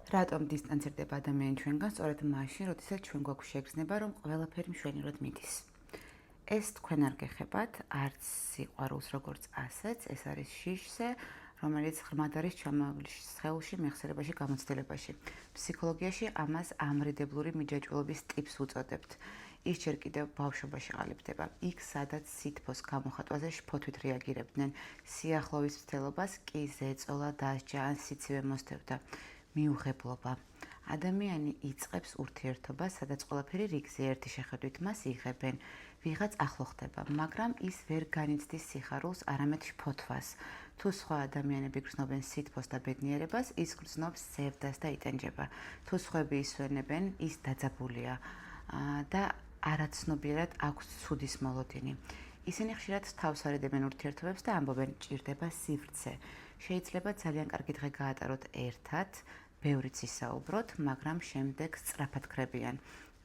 რატომ დისტანცირდება ადამიანი ჩვენგან სწორედ მაშინ, როდესაც ჩვენ გვაქვს შეგრძნება, რომ ყველაფერი მშვენივრად მიდის. ეს თქვენ არ გეხებათ, არც სიყვარულს როგორც ასეც, ეს არის შიშზე, რომელიც ღრმად არის ჩამოავლილი სხეულში, მეხსიერებაში, გამოცდილებაში. ფსიქოლოგიაში ამას ამრიდებლური მიჯაჭვულობის ტიპს უწოდებთ. ის ჯერ კიდევ ბავშვობაში ყალიბდება. იქ, სადაც სითბოს გამოხატვაზე შფოთვით რეაგირებდნენ, სიახლოვის მცდელობას კი ზეწოლა, დასჯა ან სიცივე მოსდევდა. მიუღებლობა. ადამიანი იწყებს ურთიერთობას, სადაც ყველაფერი რიგზე ერთი შეხედვით მას იღებენ. ვიღაც ახლო ხდება, მაგრამ ის ვერ განიცდის სიხარულს, არამედ შფოთვას. თუ სხვა ადამიანები გრძნობენ სითბოს და ბედნიერებას, ის გრძნობს ზევდას და იტანჯება. თუ სხვები ისვენებენ, ის დაძაბულია და არაცნობიერად აქვს ცუდის მოლოდინი. ისინი ხშირად თავს არიდებენ ურთიერთობებს და ამბობენ, ჭირდება სივრცე. შეიძლება ძალიან კარგი დღე გაატაროთ ერთად, ბევრიც ისაუბროთ, მაგრამ შემდეგ სწრაფად ქრებიან.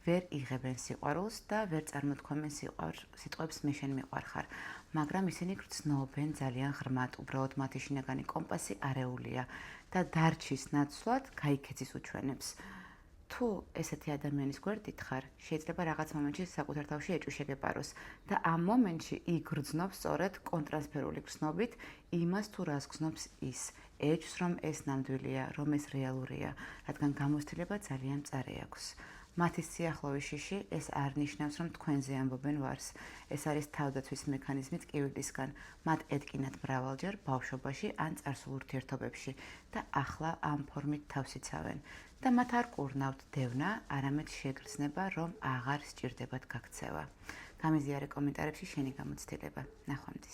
ვერ იღებენ სიყვარულს და ვერ წარმოთქვამენ სიტყვებს მე შენ მიყვარხარ, მაგრამ ისინი გრძნობენ ძალიან ღრმად, უბრალოდ მათი შინაგანი კომპასი არეულია და დარჩის ნაცვლად გაიქეცის უჩვენებს. თუ ესეთი ადამიანის გვერდით ხარ, შეიძლება რაღაც მომენტში საკუთარ თავში ეჭვი შეგეპაროს და ამ მომენტში იგრძნობს სწორედ კონტრასფერული გრძნობით იმას თუ რას გრძნობს ის. ეჭვს რომ ეს ნამდვილია, რომ ეს რეალურია, რადგან გამოცდილება ძალიან მწარე აქვს. მათი სიახლოვის შიში ეს არ ნიშნავს, რომ თქვენზე ამბობენ ვარს. ეს არის თავდაცვის მექანიზმი ტკივილისგან. მათ ეტკინათ მრავალჯერ ბავშვობაში ან წარსულ ურთიერთობებში და ახლა ამ ფორმით თავს იცავენ. და მათ არ კურნავთ დევნა, არამედ შეგრძნება, რომ აღარ სჭირდებათ გაქცევა. გამიზიარე კომენტარებში შენი გამოცდილება. ნახვამდის.